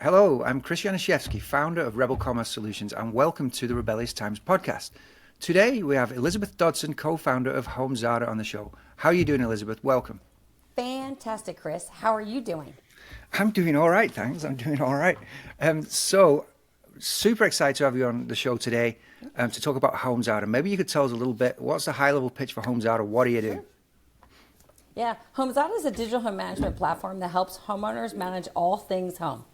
Hello, I'm Chris Janaszewski, founder of Rebel Commerce Solutions, and welcome to the Rebellious Times podcast. Today we have Elizabeth Dodson, co-founder of HomeZada, on the show. How are you doing, Elizabeth? Welcome. Fantastic, Chris. How are you doing? I'm doing all right, thanks. I'm doing all right. So, super excited to have you on the show today to talk about HomeZada. Maybe you could tell us a little bit, what's the high-level pitch for HomeZada? What do you do? Yeah, HomeZada is a digital home management platform that helps homeowners manage all things home.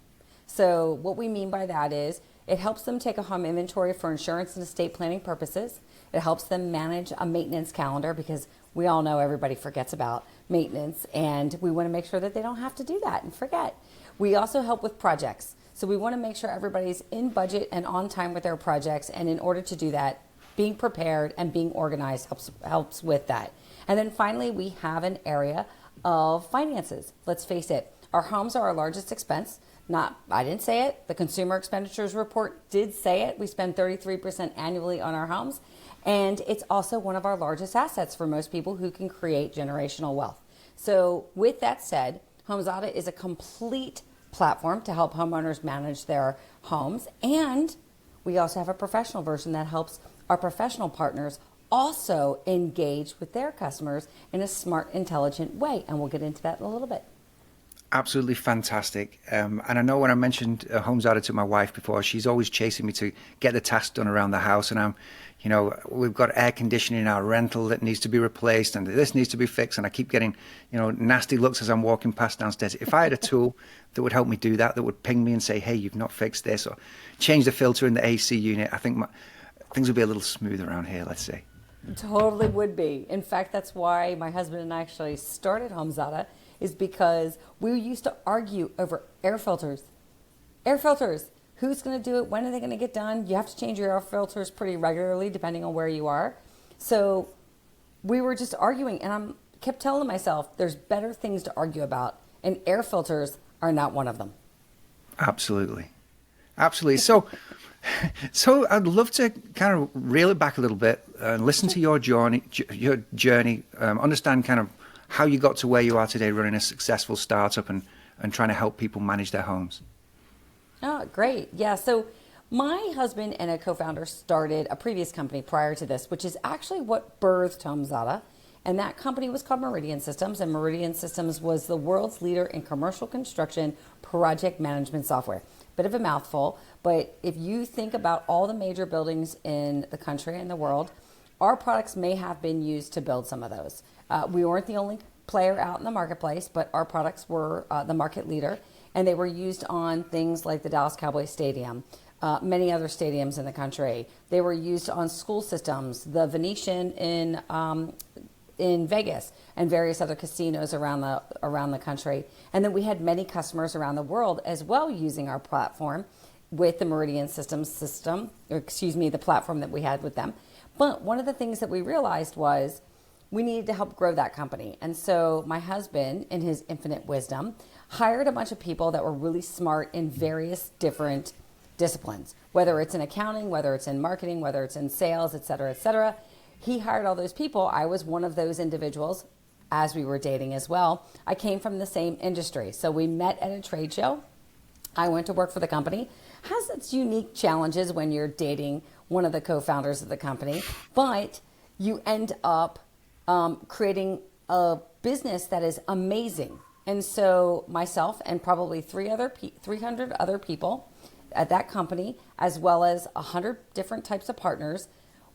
So what we mean by that is it helps them take a home inventory for insurance and estate planning purposes. It helps them manage a maintenance calendar because we all know everybody forgets about maintenance, and we want to make sure that they don't have to do that and forget. We also help with projects. So we want to make sure everybody's in budget and on time with their projects, and in order to do that, being prepared and being organized helps with that. And then finally, we have an area of finances. Let's face it, our homes are our largest expense. I didn't say it. The Consumer Expenditures Report did say it. We spend 33% annually on our homes. And it's also one of our largest assets for most people who can create generational wealth. So with that said, HomeZada is a complete platform to help homeowners manage their homes. And we also have a professional version that helps our professional partners also engage with their customers in a smart, intelligent way. And we'll get into that in a little bit. Absolutely fantastic. And I know when I mentioned HomeZada to my wife before, she's always chasing me to get the tasks done around the house. And we've got air conditioning in our rental that needs to be replaced, and this needs to be fixed. And I keep getting, nasty looks as I'm walking past downstairs. If I had a tool that would help me do that would ping me and say, hey, you've not fixed this, or change the filter in the AC unit, I think things would be a little smoother around here, let's say. Totally would be. In fact, that's why my husband and I actually started HomeZada, is because we used to argue over air filters. Air filters. Who's going to do it? When are they going to get done? You have to change your air filters pretty regularly depending on where you are. So we were just arguing, and I kept telling myself there's better things to argue about, and air filters are not one of them. Absolutely. So I'd love to kind of reel it back a little bit and listen to your journey, understand kind of how you got to where you are today running a successful startup and trying to help people manage their homes. Oh, great. Yeah. So my husband and a co-founder started a previous company prior to this, which is actually what birthed HomeZada. And that company was called Meridian Systems. And Meridian Systems was the world's leader in commercial construction project management software. Bit of a mouthful, but if you think about all the major buildings in the country and the world, our products may have been used to build some of those. We weren't the only player out in the marketplace, but our products were the market leader, and they were used on things like the Dallas Cowboys Stadium, many other stadiums in the country. They were used on school systems, the Venetian in Vegas, and various other casinos around the country. And then we had many customers around the world as well using our platform with the Meridian the platform that we had with them. But one of the things that we realized was we needed to help grow that company. And so my husband, in his infinite wisdom, hired a bunch of people that were really smart in various different disciplines, whether it's in accounting, whether it's in marketing, whether it's in sales, et cetera, et cetera. He hired all those people. I was one of those individuals as we were dating as well. I came from the same industry. So we met at a trade show. I went to work for the company. Has its unique challenges when you're dating one of the co-founders of the company, but you end up creating a business that is amazing. And so myself and probably 300 other people at that company, as well as 100 different types of partners,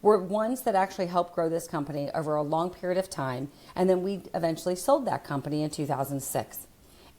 were ones that actually helped grow this company over a long period of time. And then we eventually sold that company in 2006.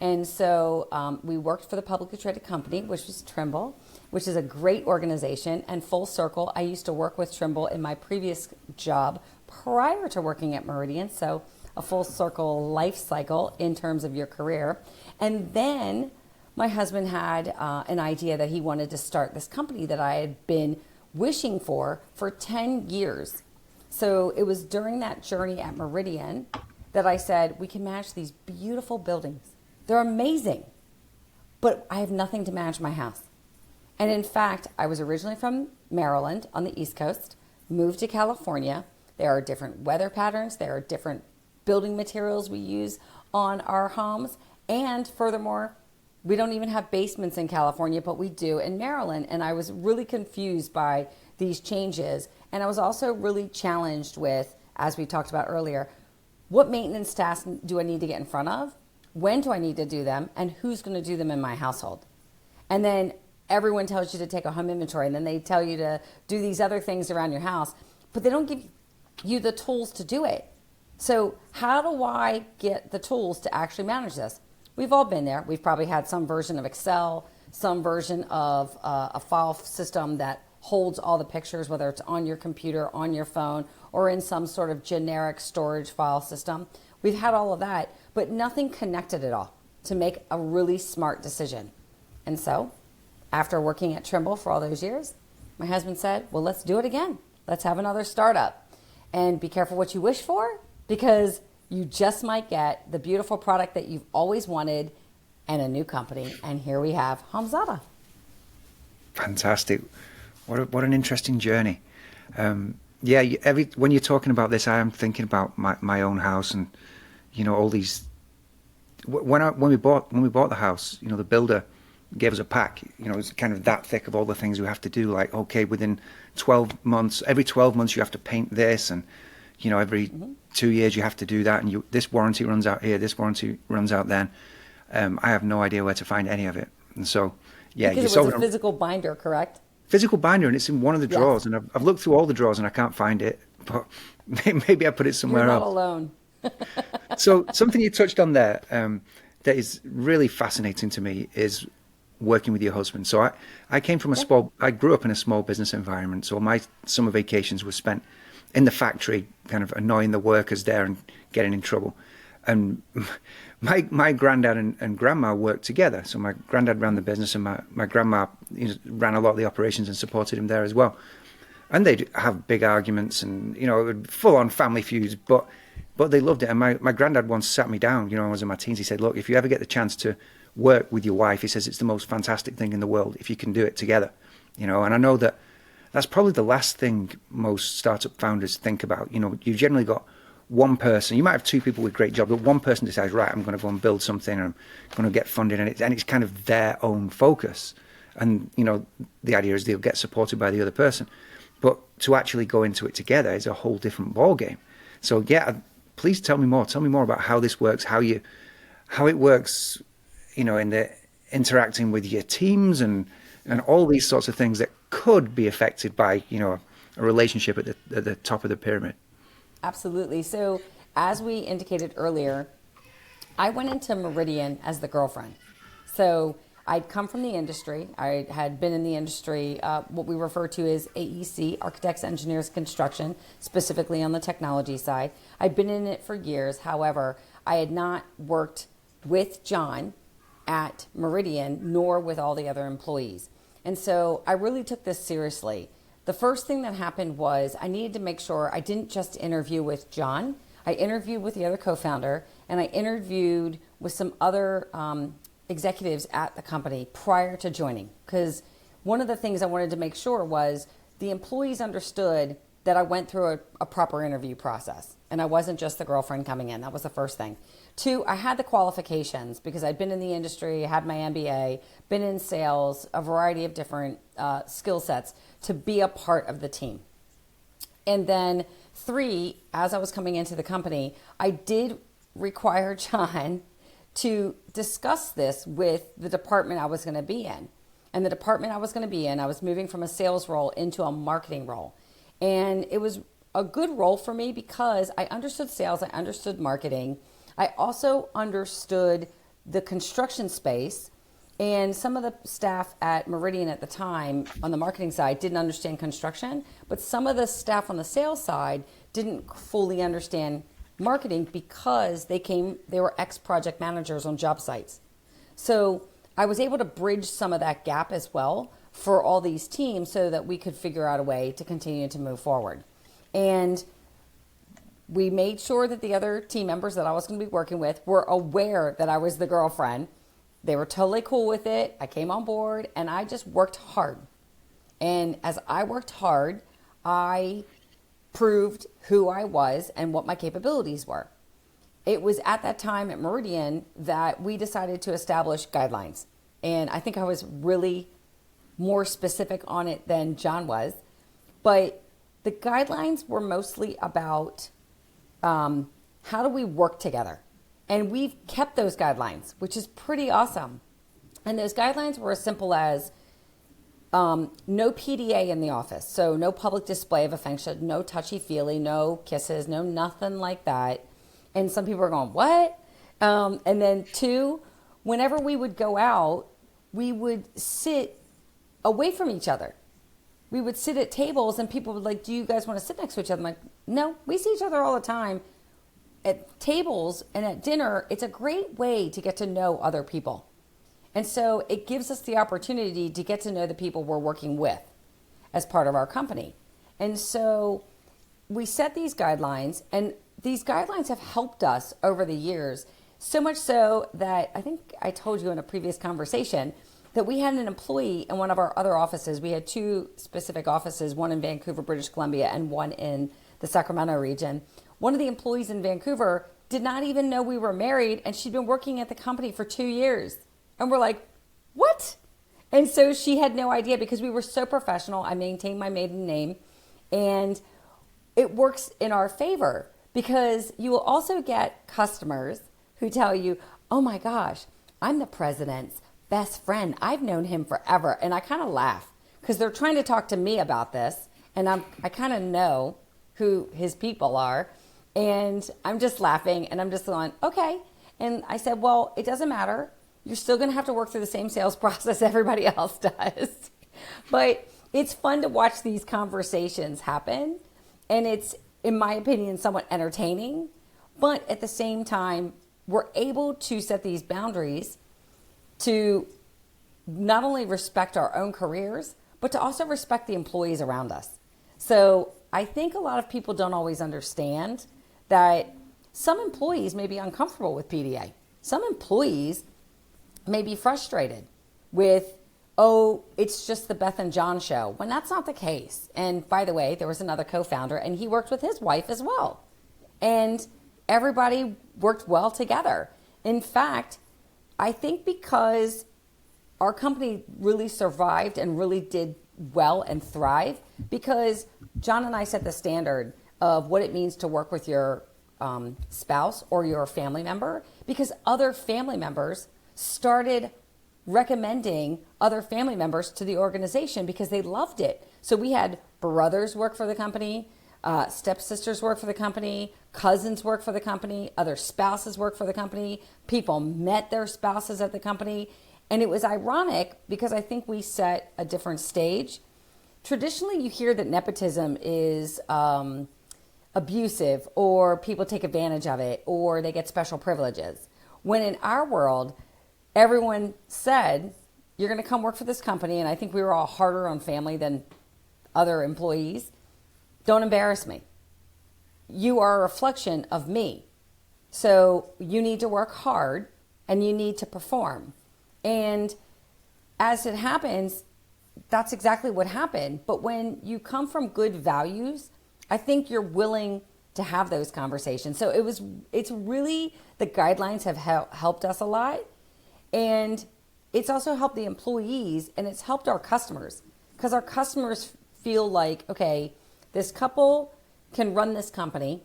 And so we worked for the publicly traded company, which was Trimble, which is a great organization. And full circle, I used to work with Trimble in my previous job prior to working at Meridian. So a full circle life cycle in terms of your career. And then my husband had an idea that he wanted to start this company that I had been wishing for 10 years. So it was during that journey at Meridian that I said, we can manage these beautiful buildings. They're amazing, but I have nothing to manage my house. And in fact, I was originally from Maryland on the East Coast, moved to California. There are different weather patterns. There are different building materials we use on our homes. And furthermore, We don't even have basements in California, but we do in Maryland. And I was really confused by these changes. And I was also really challenged with, as we talked about earlier, what maintenance tasks do I need to get in front of? When do I need to do them? And who's going to do them in my household? And then everyone tells you to take a home inventory, and then they tell you to do these other things around your house, but they don't give you the tools to do it. So how do I get the tools to actually manage this? We've all been there. We've probably had some version of Excel, some version of a file system that holds all the pictures, whether it's on your computer, on your phone, or in some sort of generic storage file system. We've had all of that, but nothing connected at all to make a really smart decision. And so, after working at Trimble for all those years, my husband said, well, let's do it again. Let's have another startup. And be careful what you wish for, because you just might get the beautiful product that you've always wanted and a new company. And here we have Hamzada. Fantastic. What an interesting journey. Yeah, when you're talking about this, I am thinking about my own house, and all these. When we bought the house, the builder gave us a pack. It's kind of that thick of all the things we have to do. Like, okay, within 12 months, every 12 months you have to paint this, and every 2 years you have to do that, and this warranty runs out here, this warranty runs out then. I have no idea where to find any of it, and so yeah, because it was a physical binder, correct? Physical binder, and it's in one of the drawers, and I've looked through all the drawers and I can't find it, but maybe I put it somewhere You're not else. alone. So something you touched on there that is really fascinating to me is working with your husband. So I came from I grew up in a small business environment, so my summer vacations were spent in the factory, kind of annoying the workers there and getting in trouble. And my granddad and grandma worked together. So my granddad ran the business, and my grandma ran a lot of the operations and supported him there as well. And they'd have big arguments, and full on family feuds, but they loved it. And my granddad once sat me down, when I was in my teens. He said, look, if you ever get the chance to work with your wife, he says it's the most fantastic thing in the world if you can do it together. And I know that's probably the last thing most startup founders think about. You've generally got one person. You might have two people with great jobs, but one person decides, right, I'm going to go and build something, and I'm going to get funded, and it's kind of their own focus. And the idea is they'll get supported by the other person, but to actually go into it together is a whole different ball game. So yeah, please tell me more. Tell me more about how this works, how it works, in the interacting with your teams and all these sorts of things that could be affected by a relationship at the top of the pyramid. Absolutely. So as we indicated earlier, I went into Meridian as the girlfriend. So I'd come from the industry. I had been in the industry, what we refer to as AEC, Architects, Engineers, Construction, specifically on the technology side. I'd been in it for years. However, I had not worked with John at Meridian, nor with all the other employees. And so I really took this seriously. The first thing that happened was I needed to make sure I didn't just interview with John. I interviewed with the other co-founder, and I interviewed with some other executives at the company prior to joining. Because one of the things I wanted to make sure was the employees understood that I went through a proper interview process, and I wasn't just the girlfriend coming in. That was the first thing. Two, I had the qualifications because I'd been in the industry, had my MBA, been in sales, a variety of different skill sets to be a part of the team. And then three, as I was coming into the company, I did require John to discuss this with the department I was going to be in. And the department I was going to be in, I was moving from a sales role into a marketing role. And it was a good role for me because I understood sales, I understood marketing. I also understood the construction space, and some of the staff at Meridian at the time on the marketing side didn't understand construction, but some of the staff on the sales side didn't fully understand marketing because they were ex-project managers on job sites. So I was able to bridge some of that gap as well for all these teams so that we could figure out a way to continue to move forward. And we made sure that the other team members that I was going to be working with were aware that I was the girlfriend. They were totally cool with it. I came on board and I just worked hard. And as I worked hard, I proved who I was and what my capabilities were. It was at that time at Meridian that we decided to establish guidelines. And I think I was really more specific on it than John was. But the guidelines were mostly about how do we work together? And we've kept those guidelines, which is pretty awesome. And those guidelines were as simple as no PDA in the office. So no public display of affection, no touchy-feely, no kisses, no nothing like that. And some people are going, what? And then 2, whenever we would go out, we would sit away from each other. We would sit at tables and people would like, do you guys want to sit next to each other? I'm like, no, we see each other all the time. At tables and at dinner, it's a great way to get to know other people. And so it gives us the opportunity to get to know the people we're working with as part of our company. And so we set these guidelines, and these guidelines have helped us over the years, so much so that I think I told you in a previous conversation that we had an employee in one of our other offices. We had 2 specific offices, one in Vancouver, British Columbia, and one in the Sacramento region. One of the employees in Vancouver did not even know we were married, and she'd been working at the company for 2 years. And we're like, what? And so she had no idea because we were so professional. I maintained my maiden name, and it works in our favor because you will also get customers who tell you, oh my gosh, I'm the president's best friend. I've known him forever. And I kind of laugh because they're trying to talk to me about this, and I kind of know who his people are. And I'm just laughing and I'm just going, okay. And I said, well, it doesn't matter. You're still going to have to work through the same sales process everybody else does. But it's fun to watch these conversations happen. And it's, in my opinion, somewhat entertaining. But at the same time, we're able to set these boundaries to not only respect our own careers, but to also respect the employees around us. So I think a lot of people don't always understand that some employees may be uncomfortable with PDA. Some employees may be frustrated with, oh, it's just the Beth and John show, when that's not the case. And by the way, there was another co-founder, and he worked with his wife as well. And everybody worked well together. In fact, I think because our company really survived and really did well and thrive, because John and I set the standard of what it means to work with your spouse or your family member, because other family members started recommending other family members to the organization because they loved it. So we had brothers work for the company, stepsisters work for the company, cousins work for the company, other spouses work for the company, people met their spouses at the company. And it was ironic because I think we set a different stage. Traditionally, you hear that nepotism is abusive, or people take advantage of it, or they get special privileges. When in our world, everyone said, you're going to come work for this company, and I think we were all harder on family than other employees. Don't embarrass me. You are a reflection of me. So you need to work hard, and you need to perform. And as it happens, that's exactly what happened. But when you come from good values, I think you're willing to have those conversations. So it's really, the guidelines have helped us a lot. And it's also helped the employees, and it's helped our customers, because our customers feel like, okay, this couple can run this company,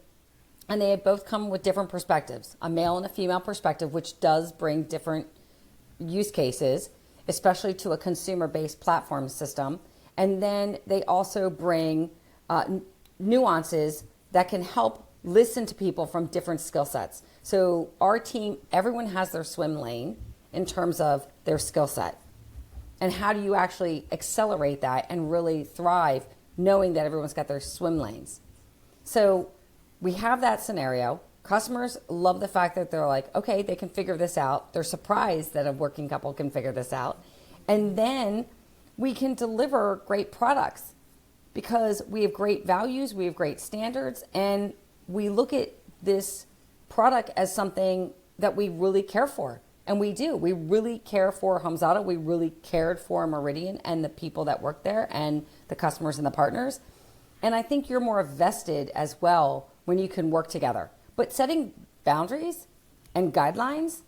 and they have both come with different perspectives, a male and a female perspective, which does bring different use cases, especially to a consumer-based platform system. And then they also bring nuances that can help listen to people from different skill sets. So our team, everyone has their swim lane in terms of their skill set. And how do you actually accelerate that and really thrive knowing that everyone's got their swim lanes? So we have that scenario. Customers love the fact that they're like, okay, they can figure this out. They're surprised that a working couple can figure this out. And then we can deliver great products because we have great values, we have great standards, and we look at this product as something that we really care for. And we do. We really care for HomeZada. We really cared for Meridian and the people that work there and the customers and the partners. And I think you're more vested as well when you can work together. But setting boundaries and guidelines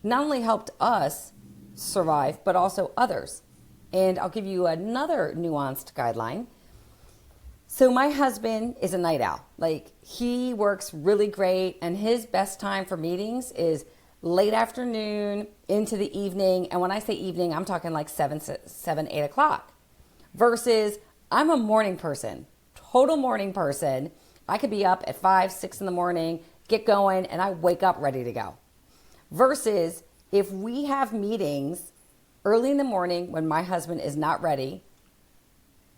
not only helped us, survive, but also others. And I'll give you another nuanced guideline. So my husband is a night owl. Like, he works really great, and his best time for meetings is late afternoon into the evening. And when I say evening, I'm talking like 8 o'clock. Versus I'm a morning person, total morning person. I could be up at 5, 6 in the morning, get going, and I wake up ready to go. Versus if we have meetings early in the morning when my husband is not ready,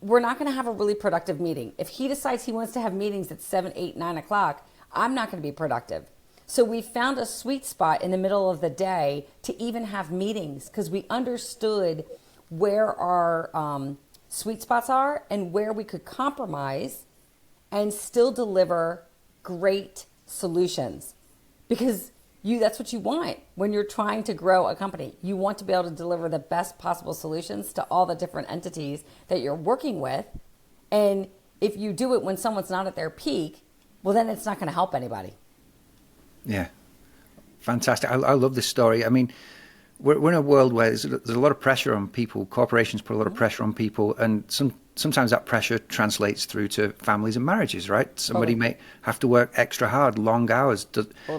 we're not going to have a really productive meeting. If he decides he wants to have meetings at 7, 8, 9 o'clock, I'm not going to be productive. So we found a sweet spot in the middle of the day to even have meetings, because we understood where our sweet spots are and where we could compromise and still deliver great solutions. Because that's what you want when you're trying to grow a company. You want to be able to deliver the best possible solutions to all the different entities that you're working with. And if you do it when someone's not at their peak, well, then it's not going to help anybody. Yeah, fantastic. I love this story. I mean, we're in a world where there's a lot of pressure on people. Corporations put a lot of pressure on people, and sometimes that pressure translates through to families and marriages, right? Somebody may have to work extra hard, long hours,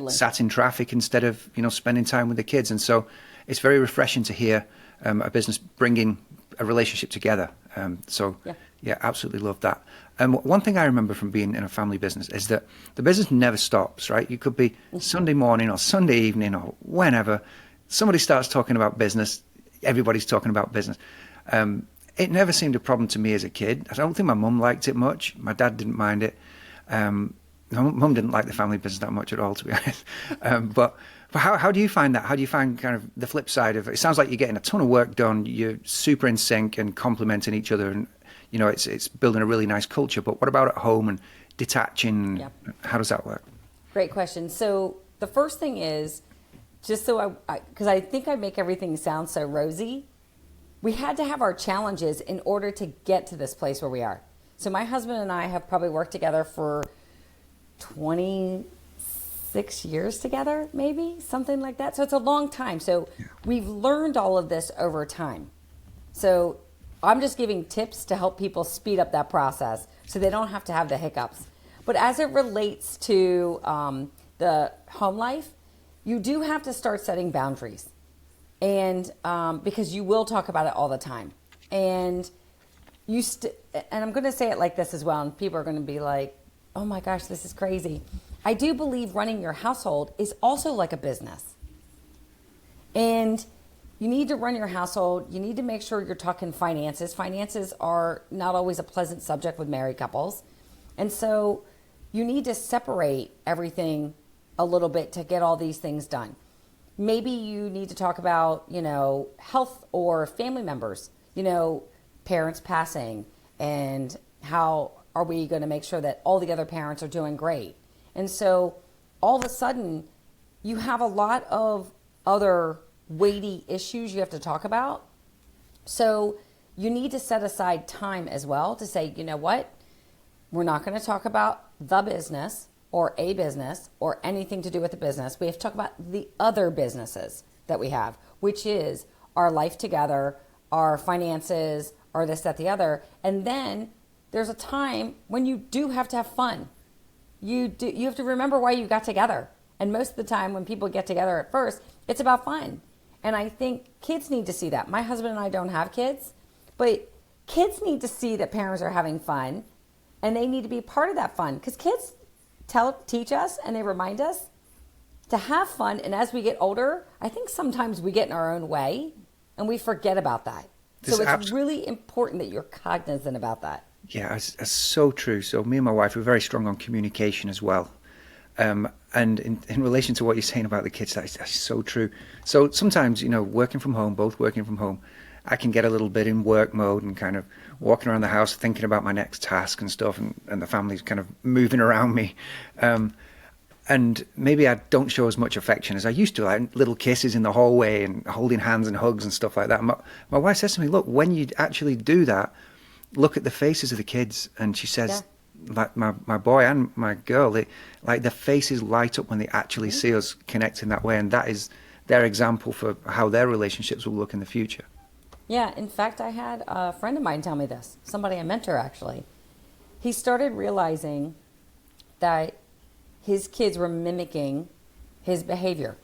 sat in traffic instead of, spending time with the kids. And so it's very refreshing to hear a business bringing a relationship together. Yeah, absolutely love that. One thing I remember from being in a family business is that the business never stops, right? You could be Sunday morning or Sunday evening or whenever somebody starts talking about business, everybody's talking about business. It never seemed a problem to me as a kid. I don't think my mum liked it much. My dad didn't mind it. My mum didn't like the family business that much at all, to be honest. But how do you find that? How do you find kind of the flip side of it? It sounds like you're getting a ton of work done. You're super in sync and complementing each other, and it's building a really nice culture. But what about at home and detaching? Yeah. How does that work? Great question. So the first thing is, just so because I think I make everything sound so rosy, we had to have our challenges in order to get to this place where we are. So my husband and I have probably worked together for 26 years together, maybe, something like that. So it's a long time. So we've learned all of this over time. So I'm just giving tips to help people speed up that process so they don't have to have the hiccups. But as it relates to the home life, you do have to start setting boundaries. And because you will talk about it all the time. And and I'm going to say it like this as well, and people are going to be like, oh my gosh, this is crazy. I do believe running your household is also like a business. And you need to run your household. You need to make sure you're talking finances. Finances are not always a pleasant subject with married couples. And so you need to separate everything a little bit to get all these things done. Maybe you need to talk about, health or family members, parents passing, and how are we going to make sure that all the other parents are doing great. And so all of a sudden you have a lot of other weighty issues you have to talk about. So you need to set aside time as well to say, you know what, we're not going to talk about the business or a business or anything to do with the business. We have to talk about the other businesses that we have, which is our life together, our finances, or this, that, the other. And then there's a time when you do have to have fun. You have to remember why you got together. And most of the time when people get together at first, it's about fun. And I think kids need to see that. My husband and I don't have kids, but kids need to see that parents are having fun, and they need to be part of that fun, because kids teach us and they remind us to have fun. And as we get older, I think sometimes we get in our own way and we forget about that. So it's really important that you're cognizant about that. Yeah, it's so true. So me and my wife are very strong on communication as well. And in relation to what you're saying about the kids, that's so true. So sometimes, both working from home, I can get a little bit in work mode and kind of walking around the house thinking about my next task and stuff, and the family's kind of moving around me. And maybe I don't show as much affection as I used to, like little kisses in the hallway and holding hands and hugs and stuff like that. My wife says to me, look, when you actually do that, look at the faces of the kids. And she says, like my boy and my girl, their faces light up when they actually see us connecting that way. And that is their example for how their relationships will look in the future. Yeah, in fact, I had a friend of mine tell me this, somebody I mentor actually. He started realizing that his kids were mimicking his behavior.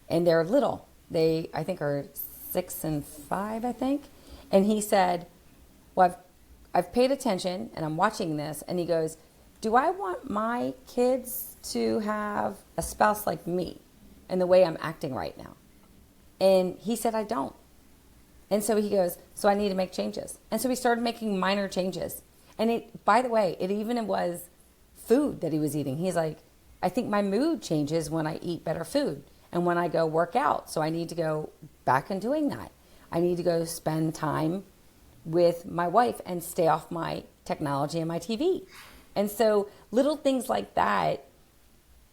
And they're little. They, I think, are 6 and 5, I think. And he said, well, I've paid attention and I'm watching this. And he goes, do I want my kids to have a spouse like me in the way I'm acting right now? And he said, I don't. And so he goes, so I need to make changes. And so he started making minor changes. And it, by the way, it even was food that he was eating. He's like, I think my mood changes when I eat better food and when I go work out. So I need to go back and doing that. I need to go spend time with my wife and stay off my technology and my TV. And so little things like that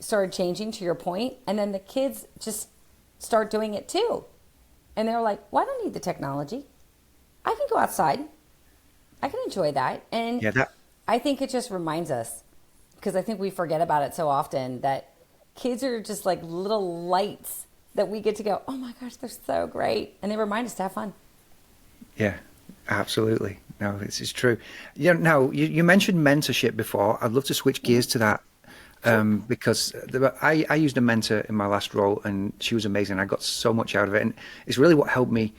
started changing, to your point. And then the kids just start doing it too. And they're like, well, I don't need the technology. I can go outside. I can enjoy that. And Yeah, that I think it just reminds us, because I think we forget about it so often, that kids are just like little lights that we get to go, oh my gosh, they're so great. And they remind us to have fun. Yeah, absolutely. No, this is true. Now, you mentioned mentorship before. I'd love to switch gears to that, because I used a mentor in my last role, and she was amazing. I got so much out of it. And it's really what helped me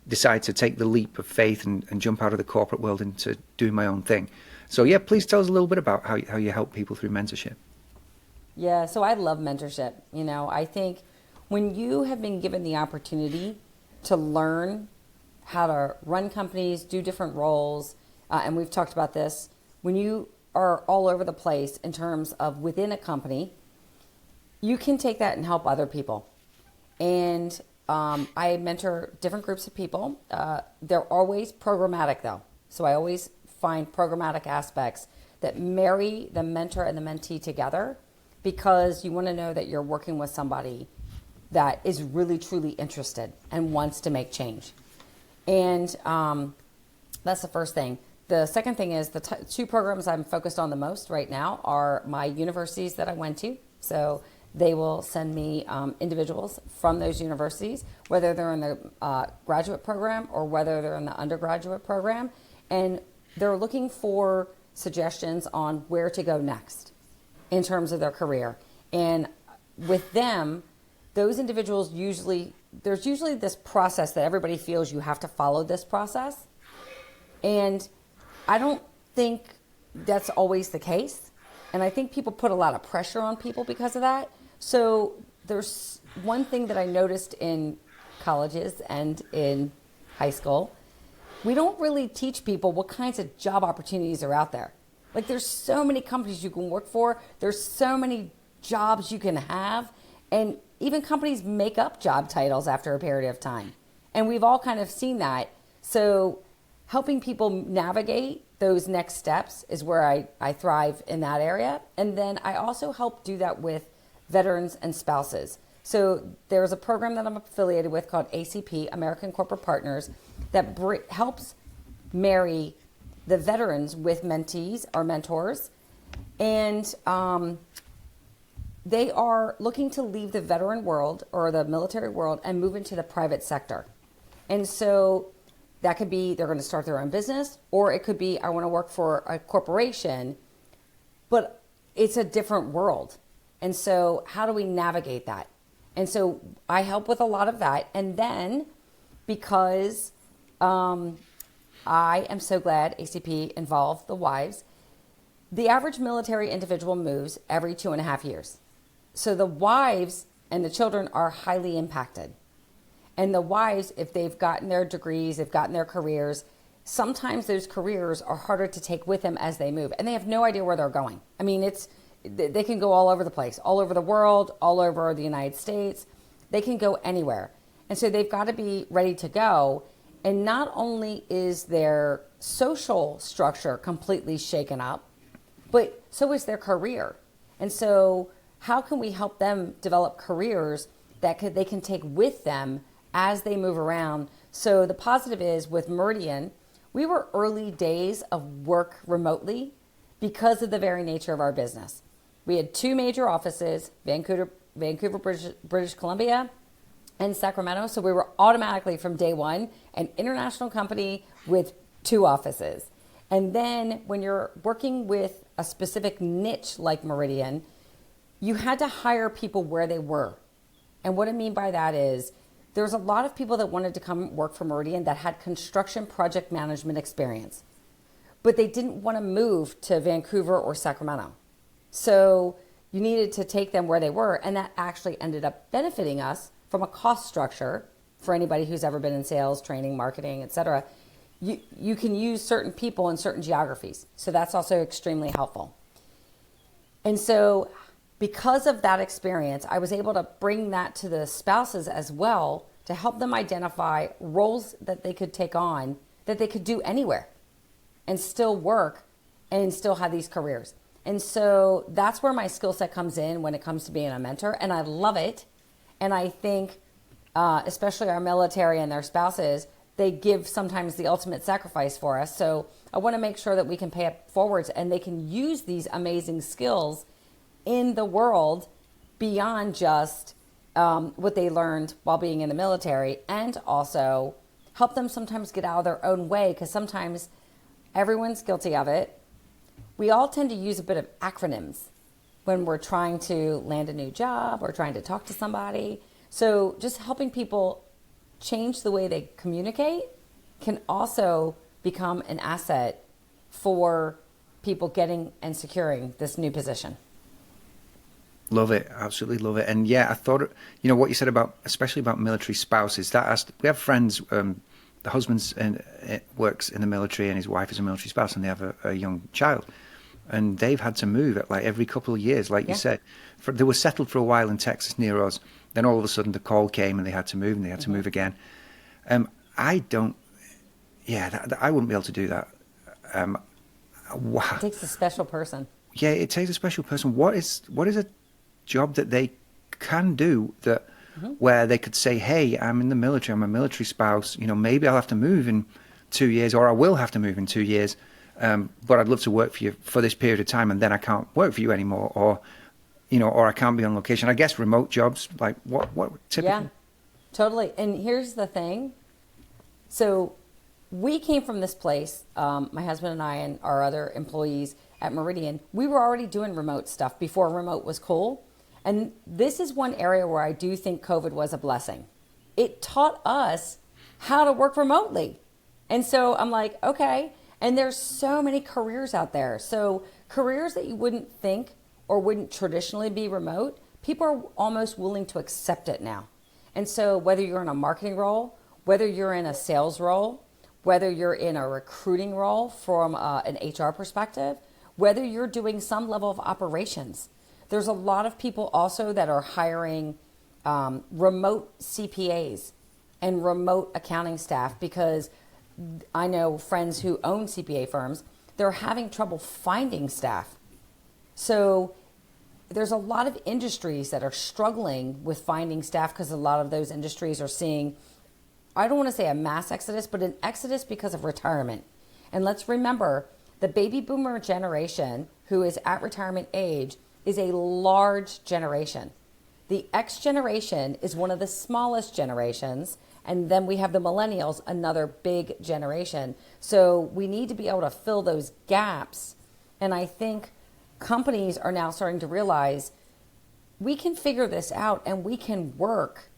decide to take the leap of faith and jump out of the corporate world into doing my own thing. So, yeah, please tell us a little bit about how you help people through mentorship. Yeah, so I love mentorship. You know, I think when you have been given the opportunity to learn how to run companies, do different roles, and we've talked about this, when you are all over the place in terms of within a company, you can take that and help other people. And I mentor different groups of people. They're always programmatic though. So I always find programmatic aspects that marry the mentor and the mentee together, because you want to know that you're working with somebody that is really truly interested and wants to make change. And that's the first thing. The second thing is the two programs I'm focused on the most right now are my universities that I went to. So they will send me individuals from those universities, whether they're in the graduate program or whether they're in the undergraduate program. And they're looking for suggestions on where to go next in terms of their career. And with them, those individuals there's usually this process that everybody feels you have to follow this process. And I don't think that's always the case. And I think people put a lot of pressure on people because of that. So there's one thing that I noticed in colleges and in high school. We don't really teach people what kinds of job opportunities are out there. Like, there's so many companies you can work for. There's so many jobs you can have. And even companies make up job titles after a period of time. And we've all kind of seen that. So helping people navigate those next steps is where I thrive in that area. And then I also help do that with veterans and spouses. So there's a program that I'm affiliated with called ACP, American Corporate Partners, that helps marry the veterans with mentees or mentors. And they are looking to leave the veteran world or the military world and move into the private sector. And so that could be they're going to start their own business, or it could be I want to work for a corporation, but it's a different world. And so how do we navigate that? And so I help with a lot of that. And then because I am so glad ACP involved the wives, the average military individual moves every 2.5 years. So the wives and the children are highly impacted. And the wives, if they've gotten their degrees, they've gotten their careers, sometimes those careers are harder to take with them as they move. And they have no idea where they're going. I mean, they can go all over the place, all over the world, all over the United States. They can go anywhere. And so they've got to be ready to go. And not only is their social structure completely shaken up, but so is their career. And so how can we help them develop careers that they can take with them as they move around? So the positive is with Meridian, we were early days of work remotely because of the very nature of our business. We had 2 major offices, Vancouver, British Columbia, and Sacramento. So we were automatically from day one an international company with 2 offices. And then when you're working with a specific niche like Meridian, you had to hire people where they were. And what I mean by that is there's a lot of people that wanted to come work for Meridian that had construction project management experience, but they didn't want to move to Vancouver or Sacramento. So you needed to take them where they were, and that actually ended up benefiting us from a cost structure. For anybody who's ever been in sales, training, marketing, etc., you can use certain people in certain geographies. So that's also extremely helpful. And so because of that experience, I was able to bring that to the spouses as well to help them identify roles that they could take on, that they could do anywhere and still work and still have these careers. And so that's where my skill set comes in when it comes to being a mentor. And I love it. And I think, especially our military and their spouses, they give sometimes the ultimate sacrifice for us. So I want to make sure that we can pay it forwards and they can use these amazing skills in the world beyond just what they learned while being in the military, and also help them sometimes get out of their own way, because sometimes everyone's guilty of it. We all tend to use a bit of acronyms when we're trying to land a new job or trying to talk to somebody. So just helping people change the way they communicate can also become an asset for people getting and securing this new position. Love it. Absolutely love it. And yeah, I thought, what you said about, especially about military spouses, we have friends, the husband works in the military and his wife is a military spouse, and they have a young child. And they've had to move at like every couple of years, like you said. They were settled for a while in Texas near us. Then all of a sudden the call came and they had to move, and they had to move again. I wouldn't be able to do that. Wow. It takes a special person. Yeah, it takes a special person. What is a job that they can do that where they could say, hey, I'm in the military, I'm a military spouse, maybe I'll have to move in 2 years, or I will have to move in 2 years, but I'd love to work for you for this period of time, and then I can't work for you anymore, or I can't be on location. I guess remote jobs, like what typically? Yeah, totally. And here's the thing. So we came from this place, my husband and I and our other employees at Meridian, we were already doing remote stuff before remote was cool. And this is one area where I do think COVID was a blessing. It taught us how to work remotely. And so I'm like, okay. And there's so many careers out there. So careers that you wouldn't think or wouldn't traditionally be remote, people are almost willing to accept it now. And so whether you're in a marketing role, whether you're in a sales role, whether you're in a recruiting role from an HR perspective, whether you're doing some level of operations, there's a lot of people also that are hiring remote CPAs and remote accounting staff, because I know friends who own CPA firms, they're having trouble finding staff. So there's a lot of industries that are struggling with finding staff, because a lot of those industries are seeing, I don't want to say a mass exodus, but an exodus because of retirement. And let's remember, the baby boomer generation who is at retirement age is a large generation. The X generation is one of the smallest generations. And then we have the millennials, another big generation. So we need to be able to fill those gaps. And I think companies are now starting to realize we can figure this out and we can work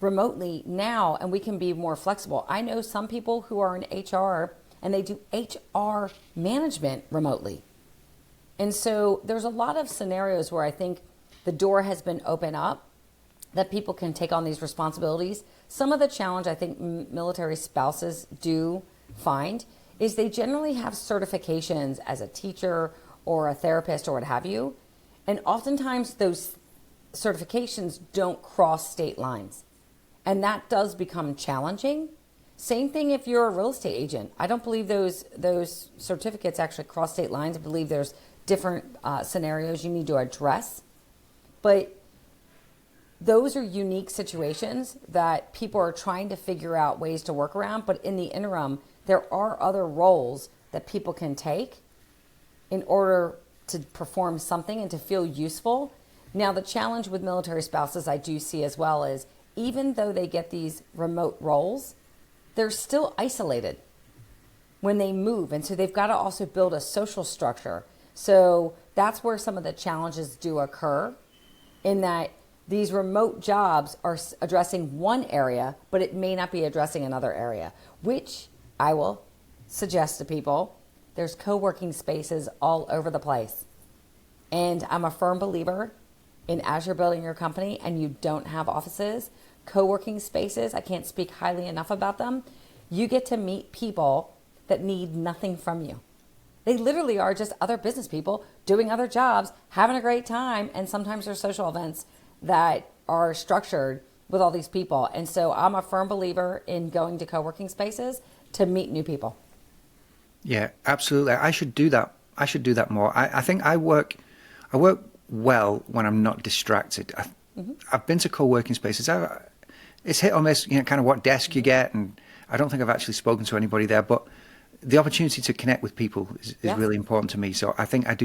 remotely now, and we can be more flexible. I know some people who are in HR and they do HR management remotely. And so there's a lot of scenarios where I think the door has been opened up that people can take on these responsibilities. Some of the challenge I think military spouses do find is they generally have certifications as a teacher or a therapist or what have you. And oftentimes those certifications don't cross state lines. And that does become challenging. Same thing if you're a real estate agent. I don't believe those certificates actually cross state lines. I believe there's different scenarios you need to address. But those are unique situations that people are trying to figure out ways to work around. But in the interim, there are other roles that people can take in order to perform something and to feel useful. Now, the challenge with military spouses I do see as well is, even though they get these remote roles, they're still isolated when they move. And so they've got to also build a social structure. So that's where some of the challenges do occur, in that these remote jobs are addressing one area, but it may not be addressing another area, which I will suggest to people. There's co-working spaces all over the place. And I'm a firm believer in, as you're building your company and you don't have offices, co-working spaces, I can't speak highly enough about them. You get to meet people that need nothing from you. They literally are just other business people doing other jobs, having a great time, and sometimes there's social events that are structured with all these people. And so I'm a firm believer in going to co-working spaces to meet new people. Yeah, absolutely. I should do that. I should do that more. I think I work well when I'm not distracted. I've been to co-working spaces. It's hit or miss, kind of what desk you get, and I don't think I've actually spoken to anybody there, but the opportunity to connect with people is really important to me. So I think I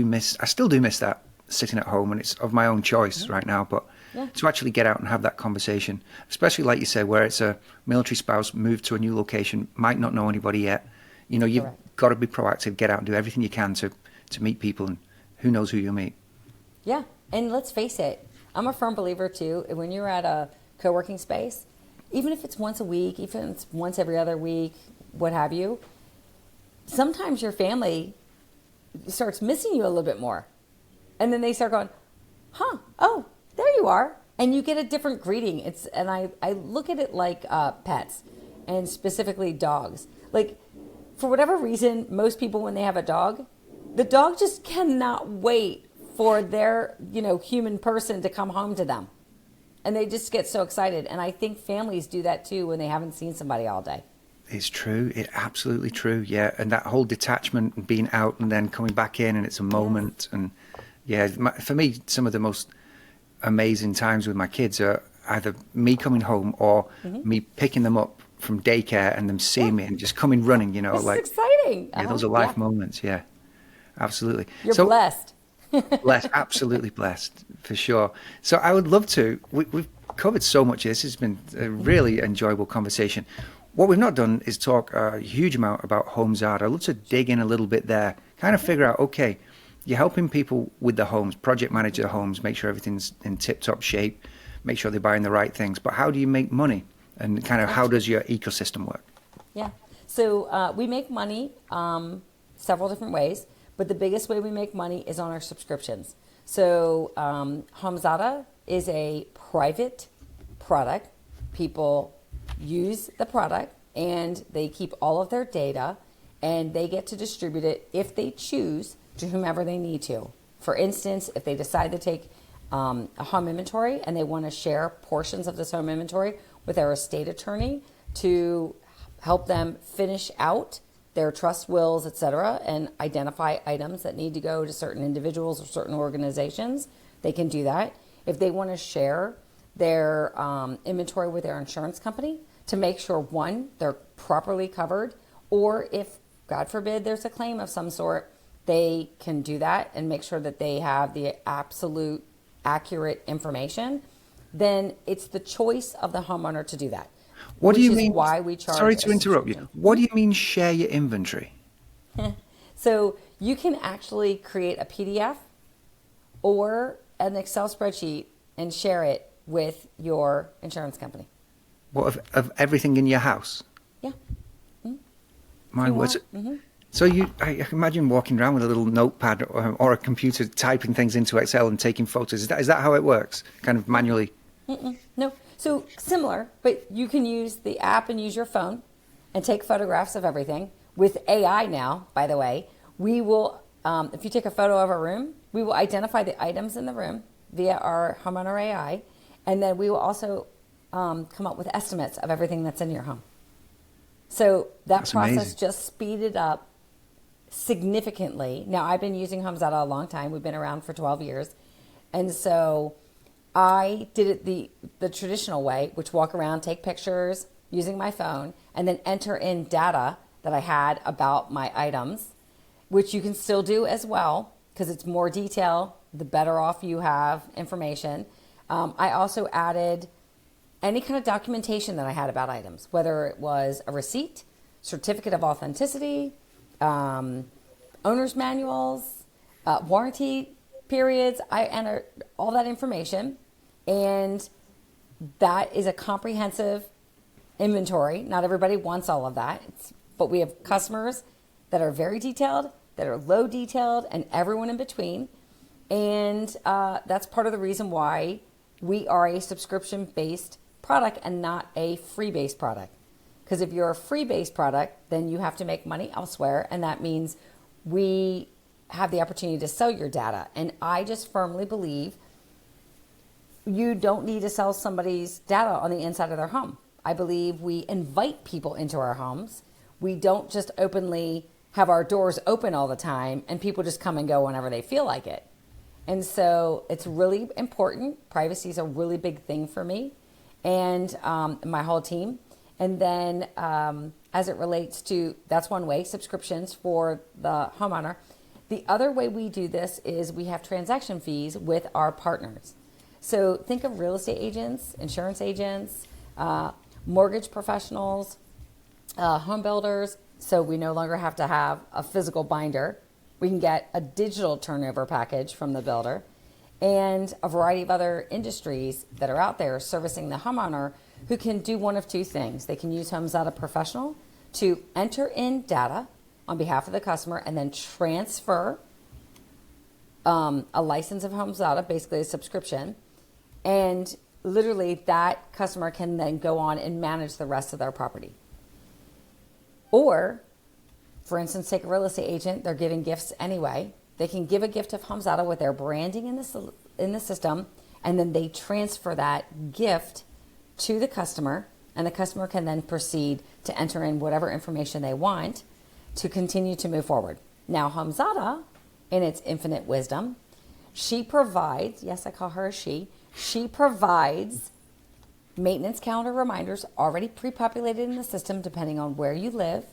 still do miss that, sitting at home, and it's of my own choice right now, but to actually get out and have that conversation, especially like you say, where it's a military spouse moved to a new location, might not know anybody yet. You've got to be proactive, get out and do everything you can to meet people, and who knows who you'll meet. Yeah, and let's face it, I'm a firm believer too, when you're at a co-working space, even if it's once a week, even if it's once every other week, what have you, sometimes your family starts missing you a little bit more. And then they start going, oh, there you are. And you get a different greeting. And I look at it like pets, and specifically dogs. Like, for whatever reason, most people, when they have a dog, the dog just cannot wait for their, human person to come home to them. And they just get so excited. And I think families do that too when they haven't seen somebody all day. It's true. It's absolutely true. Yeah. And that whole detachment and being out and then coming back in, and it's a moment. And for me, some of the most amazing times with my kids are either me coming home or me picking them up from daycare and them seeing me and just coming running, This is exciting. Yeah, those are life moments. Yeah, absolutely. You're blessed. Blessed, absolutely blessed, for sure. So I would love to, we've covered so much. This has been a really enjoyable conversation. What we've not done is talk a huge amount about HomeZada. I'd love to dig in a little bit there, kind of figure out, okay, you're helping people with the homes, project manage the homes, make sure everything's in tip-top shape, make sure they're buying the right things. But how do you make money? And kind of how does your ecosystem work? Yeah. So we make money several different ways, but the biggest way we make money is on our subscriptions. So HomeZada is a private product. People use the product and they keep all of their data, and they get to distribute it if they choose to whomever they need to. For instance, if they decide to take a home inventory and they want to share portions of this home inventory with their estate attorney to help them finish out their trust wills, etc., and identify items that need to go to certain individuals or certain organizations, they can do that. If they want to share their inventory with their insurance company to make sure, one, they're properly covered, or if, God forbid, there's a claim of some sort, they can do that and make sure that they have the absolute accurate information, then it's the choice of the homeowner to do that. What do you mean? Why we charge. Sorry to interrupt you. What do you mean share your inventory? So you can actually create a PDF or an Excel spreadsheet and share it with your insurance company. What, of everything in your house? Yeah. My words. So I can imagine walking around with a little notepad or a computer typing things into Excel and taking photos. Is that how it works? Kind of manually? No. So similar, but you can use the app and use your phone and take photographs of everything. With AI now, by the way, we will, if you take a photo of a room, we will identify the items in the room via our homeowner AI, and then we will also come up with estimates of everything that's in your home. So that's process amazing. Just speeded up significantly. Now, I've been using HomeZada a long time. We've been around for 12 years. And so I did it the traditional way, which walk around, take pictures using my phone, and then enter in data that I had about my items, which you can still do as well, because it's more detail, the better off you have information. I also added any kind of documentation that I had about items, whether it was a receipt, certificate of authenticity, owner's manuals, warranty periods. I entered all that information, and that is a comprehensive inventory. Not everybody wants all of that, but we have customers that are very detailed, that are low detailed, and everyone in between. And that's part of the reason why we are a subscription-based product and not a free-based product. Because if you're a free-based product, then you have to make money elsewhere, and that means we have the opportunity to sell your data. And I just firmly believe you don't need to sell somebody's data on the inside of their home. I believe we invite people into our homes. We don't just openly have our doors open all the time and people just come and go whenever they feel like it. And so it's really important. Privacy is a really big thing for me and my whole team. And then as it relates to, that's one way, subscriptions for the homeowner. The other way we do this is we have transaction fees with our partners. So think of real estate agents, insurance agents, mortgage professionals, home builders. So we no longer have to have a physical binder. We can get a digital turnover package from the builder, and a variety of other industries that are out there servicing the homeowner who can do one of two things. They can use HomeZada Professional to enter in data on behalf of the customer and then transfer a license of HomeZada, basically a subscription. And literally that customer can then go on and manage the rest of their property. Or, for instance, take a real estate agent, they're giving gifts anyway. They can give a gift of HomeZada with their branding in the system, and then they transfer that gift to the customer, and the customer can then proceed to enter in whatever information they want to continue to move forward. Now, HomeZada, in its infinite wisdom, she provides, yes, I call her a she provides maintenance calendar reminders already pre-populated in the system depending on where you live.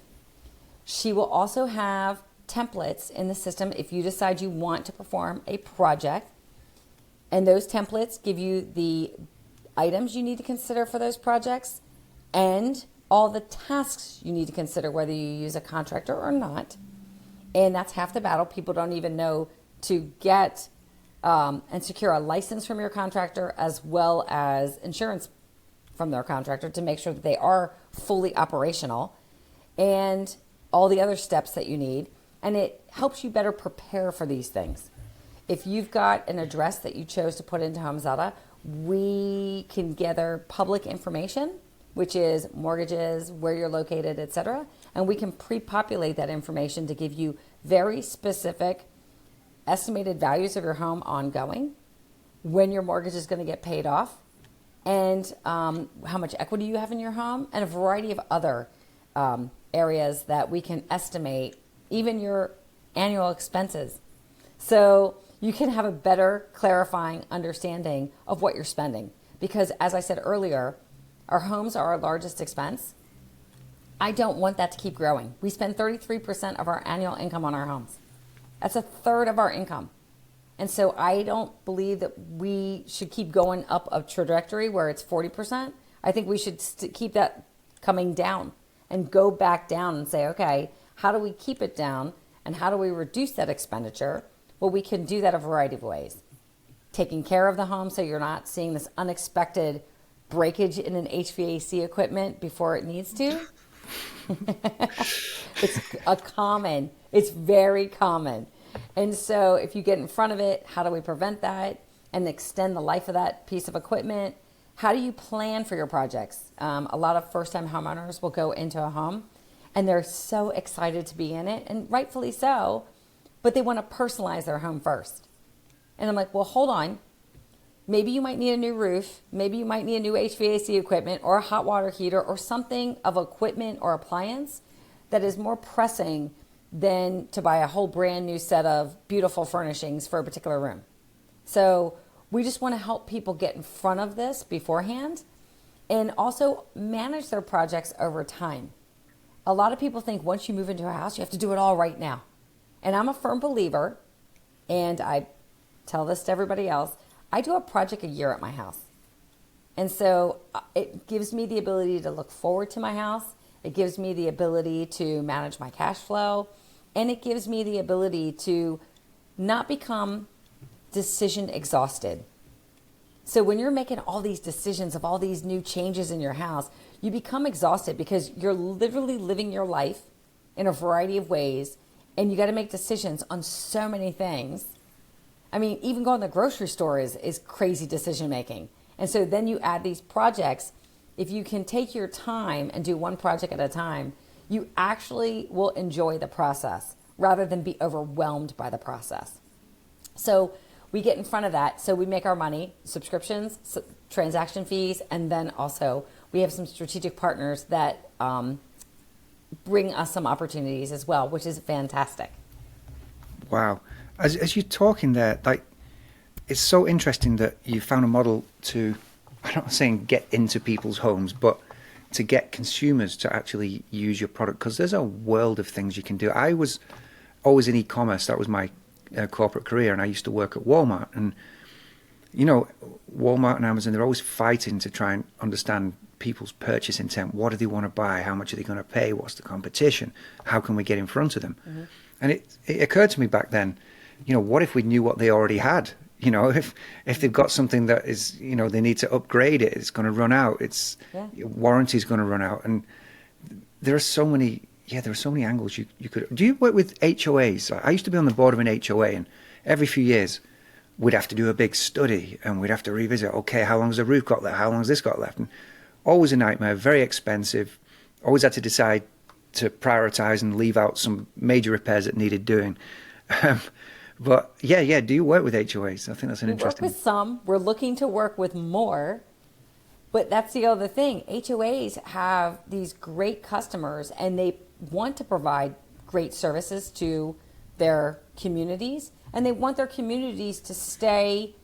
She will also have templates in the system if you decide you want to perform a project. And those templates give you the items you need to consider for those projects and all the tasks you need to consider, whether you use a contractor or not. And that's half the battle. People don't even know to get and secure a license from your contractor as well as insurance from their contractor to make sure that they are fully operational, and all the other steps that you need. And it helps you better prepare for these things. If you've got an address that you chose to put into HomeZada, we can gather public information, which is mortgages, where you're located, etc. And we can pre-populate that information to give you very specific estimated values of your home ongoing, when your mortgage is going to get paid off, and how much equity you have in your home, and a variety of other areas that we can estimate, even your annual expenses. So you can have a better clarifying understanding of what you're spending. Because as I said earlier, our homes are our largest expense. I don't want that to keep growing. We spend 33% of our annual income on our homes. That's a third of our income. And so I don't believe that we should keep going up a trajectory where it's 40%. I think we should keep that coming down and go back down and say, okay, how do we keep it down and how do we reduce that expenditure? Well, we can do that a variety of ways. Taking care of the home so you're not seeing this unexpected breakage in an HVAC equipment before it needs to. It's very common. And so if you get in front of it, how do we prevent that and extend the life of that piece of equipment? How do you plan for your projects? A lot of first-time homeowners will go into a home and they're so excited to be in it, and rightfully so, but they want to personalize their home first. And I'm like, well, hold on. Maybe you might need a new roof. Maybe you might need a new HVAC equipment or a hot water heater or something of equipment or appliance that is more pressing than to buy a whole brand new set of beautiful furnishings for a particular room. So we just want to help people get in front of this beforehand and also manage their projects over time. A lot of people think once you move into a house, you have to do it all right now. And I'm a firm believer, and I tell this to everybody else, I do a project a year at my house. And so it gives me the ability to look forward to my house. It gives me the ability to manage my cash flow. And it gives me the ability to not become decision exhausted. So when you're making all these decisions of all these new changes in your house, you become exhausted because you're literally living your life in a variety of ways, and you got to make decisions on so many things. I mean, even going to the grocery store is crazy decision making. And so then you add these projects. If you can take your time and do one project at a time, you actually will enjoy the process rather than be overwhelmed by the process. So we get in front of that. So we make our money, subscriptions, transaction fees, and then also we have some strategic partners that bring us some opportunities as well, which is fantastic. Wow. As you're talking there, like, it's so interesting that you found a model to, I'm not saying get into people's homes, but to get consumers to actually use your product, because there's a world of things you can do. I was always in e-commerce. That was my corporate career, and I used to work at Walmart. And, you know, Walmart and Amazon, they're always fighting to try and understand people's purchase intent. What do they want to buy? How much are they going to pay? What's the competition? How can we get in front of them? Mm-hmm. And it occurred to me back then, you know, what if we knew what they already had? You know, if they've got something that is, you know, they need to upgrade it, it's going to run out. Warranty is going to run out. And there are so many angles you could. Do you work with HOAs? I used to be on the board of an HOA, and every few years we'd have to do a big study and we'd have to revisit, okay, how long's the roof got left? How long's this got left? And always a nightmare, very expensive. Always had to decide to prioritize and leave out some major repairs that needed doing. But yeah. Do you work with HOAs? I think that's an interesting. We work with some. We're looking to work with more. But that's the other thing. HOAs have these great customers, and they want to provide great services to their communities, and they want their communities to stay,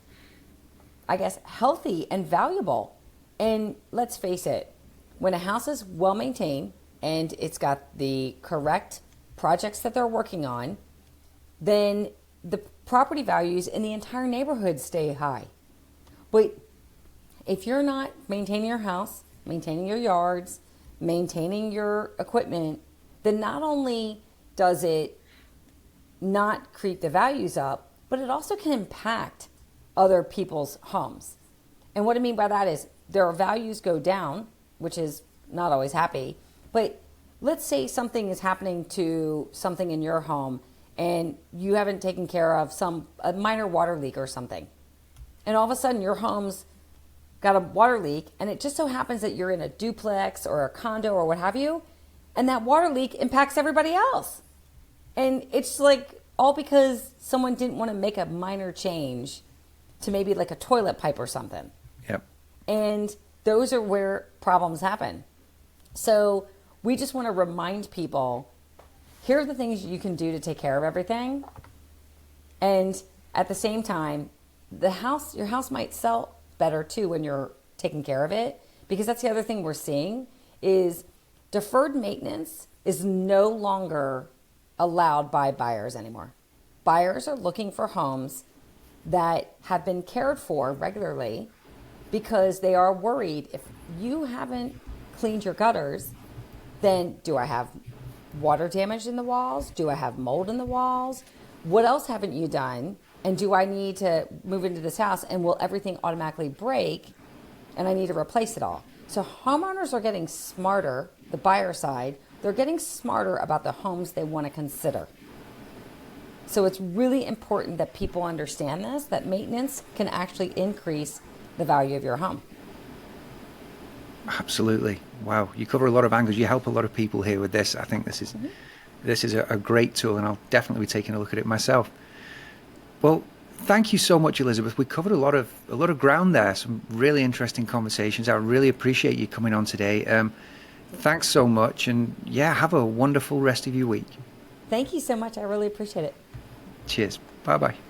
I guess, healthy and valuable. And let's face it, when a house is well maintained and it's got the correct projects that they're working on, then the property values in the entire neighborhood stay high. But if you're not maintaining your house, maintaining your yards, maintaining your equipment, then not only does it not creep the values up, but it also can impact other people's homes. And what I mean by that is their values go down, which is not always happy. But let's say something is happening to something in your home and you haven't taken care of a minor water leak or something. And all of a sudden your home's got a water leak, and it just so happens that you're in a duplex or a condo or what have you, and that water leak impacts everybody else. And it's like all because someone didn't want to make a minor change to maybe like a toilet pipe or something. Yep. And those are where problems happen. So we just want to remind people, here are the things you can do to take care of everything. And at the same time, your house might sell better too when you're taking care of it, because that's the other thing we're seeing is deferred maintenance is no longer allowed by buyers anymore. Buyers are looking for homes that have been cared for regularly because they are worried if you haven't cleaned your gutters, then do I have water damage in the walls? Do I have mold in the walls? What else haven't you done? And do I need to move into this house, and will everything automatically break and I need to replace it all? So homeowners are getting smarter, the buyer side, they're getting smarter about the homes they want to consider. So it's really important that people understand this, that maintenance can actually increase the value of your home. Absolutely. Wow. You cover a lot of angles. You help a lot of people here with this. I think this is a great tool, and I'll definitely be taking a look at it myself. Well, thank you so much, Elizabeth. We covered a lot of ground there, some really interesting conversations. I really appreciate you coming on today. Thanks so much, and have a wonderful rest of your week. Thank you so much. I really appreciate it. Cheers. Bye-bye.